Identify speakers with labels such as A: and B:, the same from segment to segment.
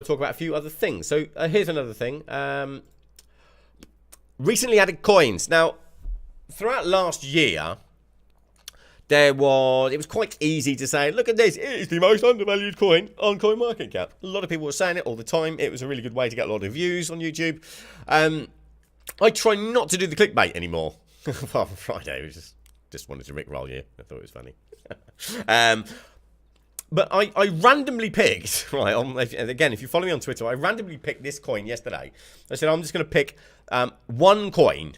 A: talk about a few other things. So here's another thing. Recently added coins. Now, throughout last year, it was quite easy to say, look at this, it is the most undervalued coin on CoinMarketCap. A lot of people were saying it all the time. It was a really good way to get a lot of views on YouTube. I try not to do the clickbait anymore. Apart from Friday, we just wanted to rickroll you. I thought it was funny. But I randomly picked, right, and again, if you follow me on Twitter, I randomly picked this coin yesterday. I said, I'm just going to pick one coin,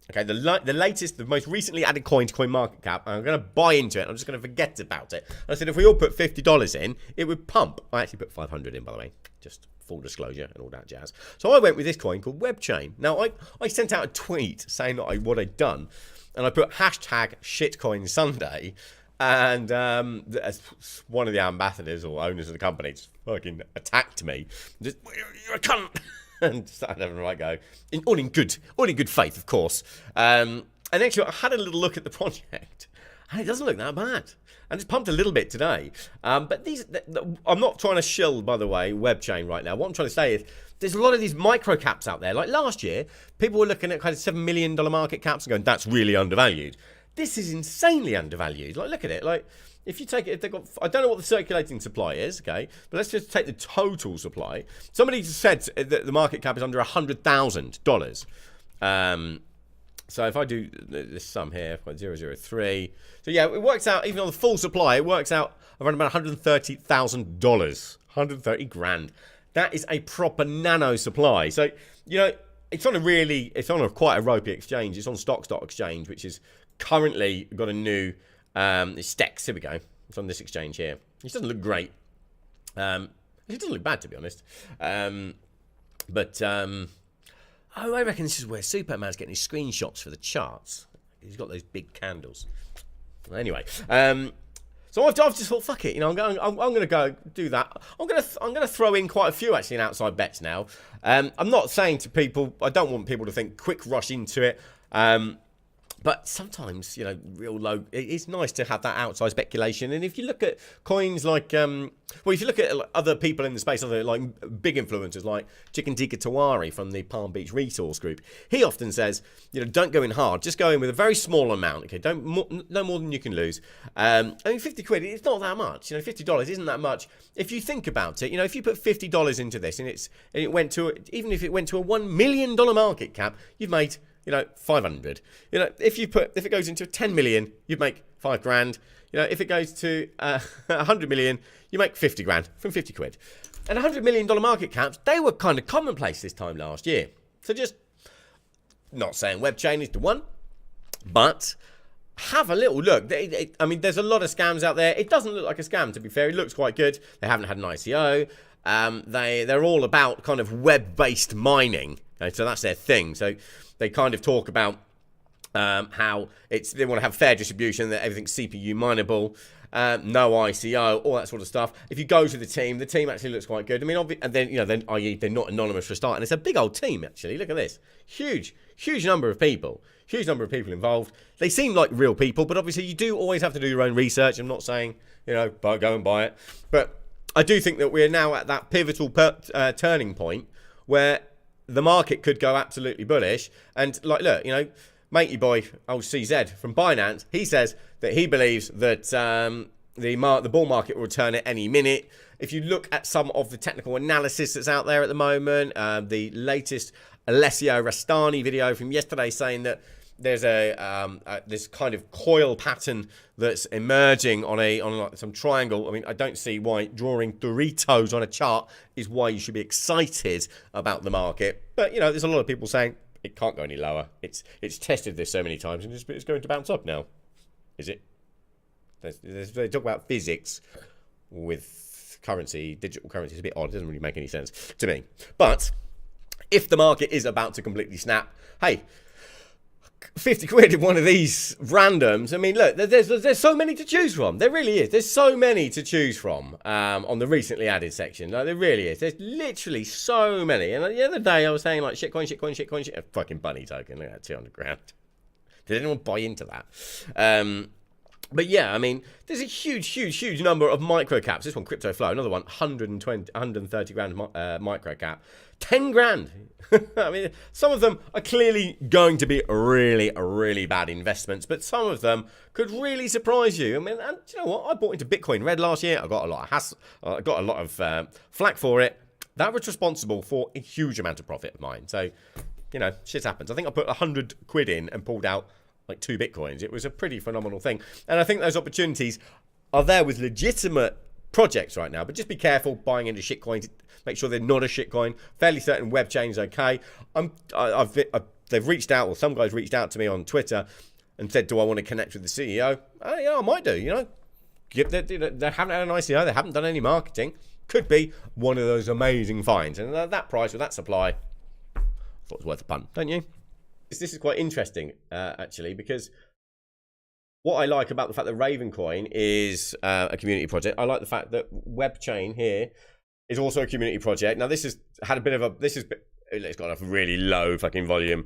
A: okay, the latest, the most recently added coin to CoinMarketCap, and I'm going to buy into it. I'm just going to forget about it. And I said, if we all put $50 in, it would pump. I actually put 500 in, by the way, just full disclosure and all that jazz. So I went with this coin called Webchain. Now, I sent out a tweet saying that what I'd done, and I put hashtag shitcoinsunday. And one of the ambassadors or owners of the company just fucking attacked me. Just, you're a cunt. And started having a right go. All in good faith, of course. And actually, I had a little look at the project. And it doesn't look that bad. And it's pumped a little bit today. But I'm not trying to shill, by the way, Webchain right now. What I'm trying to say is there's a lot of these micro caps out there. Like last year, people were looking at kind of $7 million market caps and going, that's really undervalued. This is insanely undervalued. Like, look at it. Like, if you take it, if they've got, I don't know what the circulating supply is, okay, but let's just take the total supply. Somebody just said that the market cap is under $100,000. So if I do this sum here, 0.003, so yeah, it works out, even on the full supply, it works out around about $130,000, 130 grand. That is a proper nano supply. So, you know, it's on a quite a ropey exchange. It's on Stock Exchange, which is currently got a new Stex. Here we go. It's on this exchange here. It doesn't look great. It doesn't look bad, to be honest. Oh, I reckon this is where Superman's getting his screenshots for the charts. He's got those big candles. Anyway, so I've just thought, fuck it. You know, I'm going to go do that. I'm going to throw in quite a few actually in outside bets now. I'm not saying to people, I don't want people to think quick rush into it. But sometimes, you know, real low, it's nice to have that outside speculation. And if you look at coins like, well, if you look at other people in the space, other like big influencers like Chicken Tikka Tawari from the Palm Beach Resource Group, he often says, you know, don't go in hard, just go in with a very small amount, okay? No more than you can lose. I mean, 50 quid, it's not that much. You know, $50 isn't that much. If you think about it, you know, if you put $50 into this and it went to, even if it went to a $1 million market cap, you've made, you know, 500. You know, if it goes into 10 million, you'd make 5 grand. You know, if it goes to 100 million, you make 50 grand from 50 quid. And $100 million market caps, they were kind of commonplace this time last year. So just not saying Webchain is the one, but have a little look. I mean, there's a lot of scams out there. It doesn't look like a scam, to be fair. It looks quite good. They haven't had an ICO. They're all about kind of web-based mining. Okay, so that's their thing. So they kind of talk about how they want to have fair distribution, that everything's CPU mineable, no ICO, all that sort of stuff. If you go to the team actually looks quite good. I mean, and then, you know, i.e. they're not anonymous for a start, and it's a big old team actually. Look at this, huge number of people involved. They seem like real people, but obviously you do always have to do your own research. I'm not saying, you know, go and buy it, but I do think that we're now at that pivotal turning point where the market could go absolutely bullish. And like, look, you know, matey boy, old CZ from Binance, he says that he believes that the bull market will return at any minute. If you look at some of the technical analysis that's out there at the moment, the latest Alessio Rastani video from yesterday saying that there's this kind of coil pattern that's emerging on like some triangle. I mean, I don't see why drawing Doritos on a chart is why you should be excited about the market. But, you know, there's a lot of people saying it can't go any lower. It's tested this so many times and it's going to bounce up now. Is it? They talk about physics with currency, digital currency. It's a bit odd. It doesn't really make any sense to me. But if the market is about to completely snap, hey, 50 quid in one of these randoms. I mean, look, there's so many to choose from. There really is. There's so many to choose from on the recently added section. Like, there really is. There's literally so many. And the other day I was saying, like, shitcoin. Fucking bunny token. Look at that, 200 grand. Did anyone buy into that? But yeah, I mean, there's a huge number of micro caps. This one, Crypto Flow, another one, 130 grand micro cap. 10 grand. I mean, some of them are clearly going to be really bad investments, but some of them could really surprise you. I mean, and you know what? I bought into Bitcoin Red last year. I got a lot of hassle. I got a lot of flack for it. That was responsible for a huge amount of profit of mine. So, you know, shit happens. I think I put 100 quid in and pulled out like 2 Bitcoins. It was a pretty phenomenal thing. And I think those opportunities are there with legitimate projects right now. But just be careful buying into shitcoins. Make sure they're not a shitcoin. Fairly certain Webchain is okay. They've reached out, or some guys reached out to me on Twitter and said, do I want to connect with the CEO? Yeah, I might do, you know. They haven't had an ICO. They haven't done any marketing. Could be one of those amazing finds. And at that price, with that supply, I thought it was worth a punt, don't you? This is quite interesting, actually, because what I like about the fact that Ravencoin is a community project, I like the fact that Webchain here is also a community project. Now, this has had a bit of a, it's got a really low fucking volume,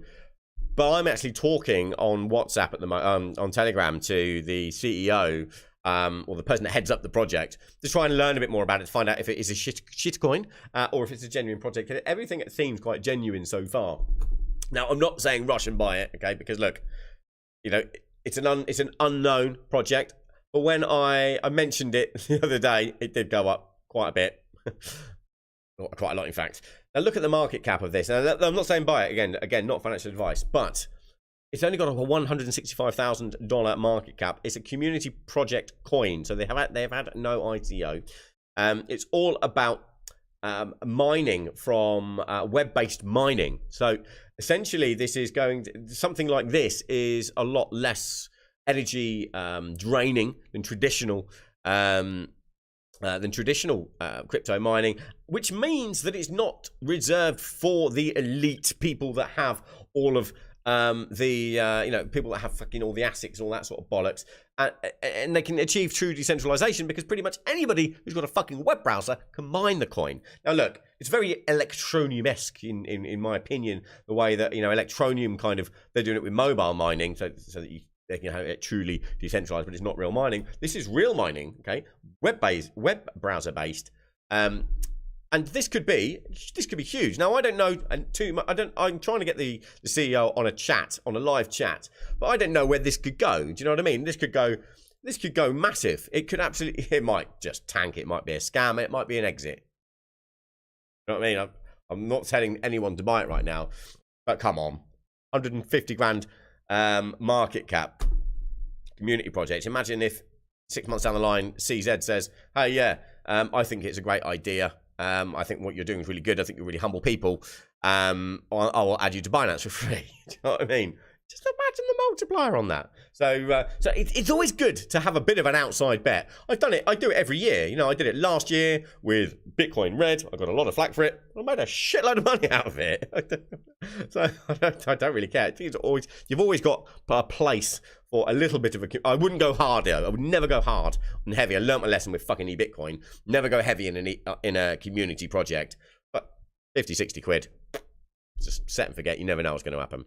A: but I'm actually talking on WhatsApp at the moment, on Telegram, to the CEO, or the person that heads up the project, to try and learn a bit more about it, to find out if it is a shitcoin or if it's a genuine project. Everything seems quite genuine so far. Now, I'm not saying rush and buy it, okay? Because look, you know, it's an unknown project. But when I mentioned it the other day, it did go up quite a bit, quite a lot, in fact. Now look at the market cap of this. Now, I'm not saying buy it again, not financial advice, but it's only got a $165,000 market cap. It's a community project coin, so they've had no ICO. It's all about mining from web-based mining. So essentially, this is something like this is a lot less energy draining than traditional crypto mining, which means that it's not reserved for the elite people that have all of people that have fucking all the ASICs, all that sort of bollocks, and they can achieve true decentralization because pretty much anybody who's got a fucking web browser can mine the coin. Now look, it's very Electroneum-esque in my opinion, the way that, you know, Electroneum they're doing it with mobile mining, so that they can have it truly decentralized, but it's not real mining. This is real mining, okay? Web browser based. And this could be huge. Now I don't know too much. I'm trying to get the CEO on a live chat, but I don't know where this could go. Do you know what I mean? This could go massive. It could absolutely. It might just tank. It might be a scam. It might be an exit. You know what I mean? I'm not telling anyone to buy it right now, but come on, 150 grand market cap community project. Imagine if 6 months down the line, CZ says, "Hey, yeah, I think it's a great idea. I think what you're doing is really good. I think you're really humble people. I will add you to Binance for free." Do you know what I mean? Just imagine the multiplier on that. So it's always good to have a bit of an outside bet. I've done it. I do it every year. You know, I did it last year with Bitcoin Red. I got a lot of flack for it. I made a shitload of money out of it. So I don't really care. I think you've always got a place for a little bit of a. I wouldn't go hard though. I would never go hard and heavy. I learned my lesson with fucking eBitcoin. Never go heavy in a community project. But 50, 60 quid. Just set and forget. You never know what's going to happen.